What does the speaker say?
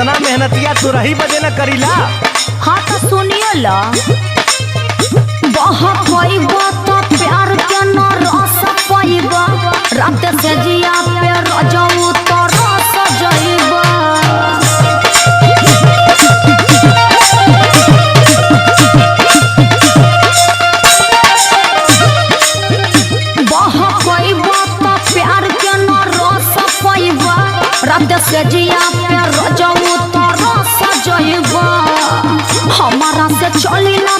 इतना मेहनतिया तू रही बजे न करीला। हाँ तो सुनियो ला बहुत पैबा तो प्यार के न रस पैबा रात से जिया पे रजऊ तो रस जइबा बहुत पैबा तो प्यार के न रस पैबा रात से जिया पे रजऊ तो रस जइबा हमारा से चली ना